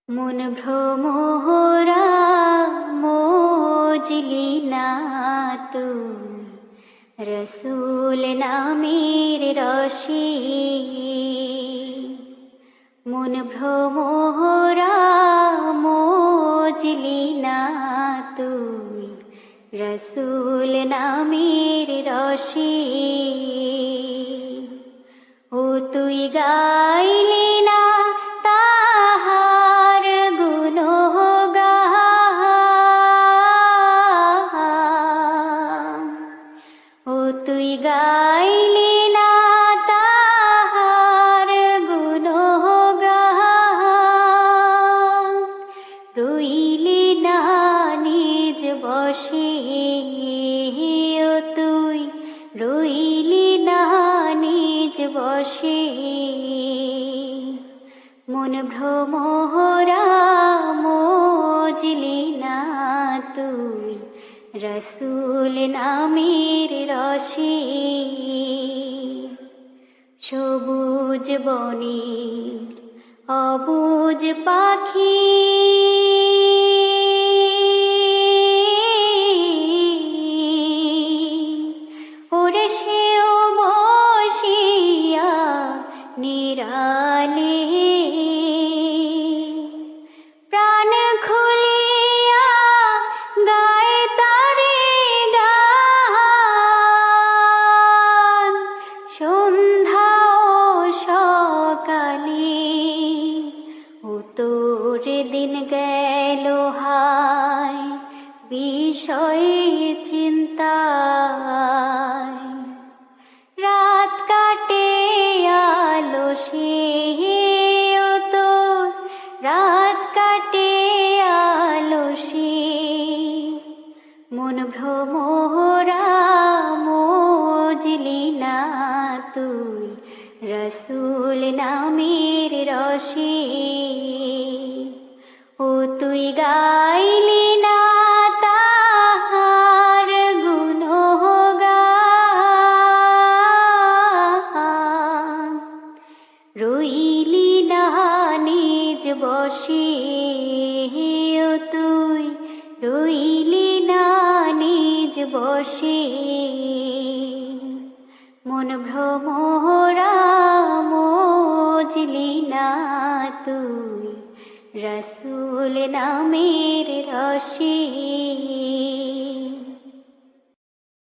মন ভ্রমরা মজলি না তুই রসুল নামের রশি। মন ভ্রমরা মজলি না তুই রসুল নামের রশি। ও তুই গাইলি না তাহার গুণগান, ও তুই গাইলি না তাহার গুণগান। রইলি না নিজ বশে, ও তুই রইলি না নিজ বশে। মন ভ্রমরা মজলি না তুই রসুল নামের রশি। সবুজ বনের অবুজ পাখি ওরে সেও বসিয়া নিরালে, প্রাণ খুলিয়া গায় তারে গান। সন্ধ্যা ও সকালে ও তোর দিন গেল হায় বিষয়ে চিন্তায়। রাত কাটে আলসে, ও তোর রাত কাটে আলসে। মন ভ্রমরা মজলি না তুই রসুল নামের রশি। ও তুই গাইলি না তাহার গুণগান। রইলি না নিজ বশে, ও তুই রইলি না নিজ বশে। মন ভ্রমরা মজলি না তুই রসুল নামের রশি।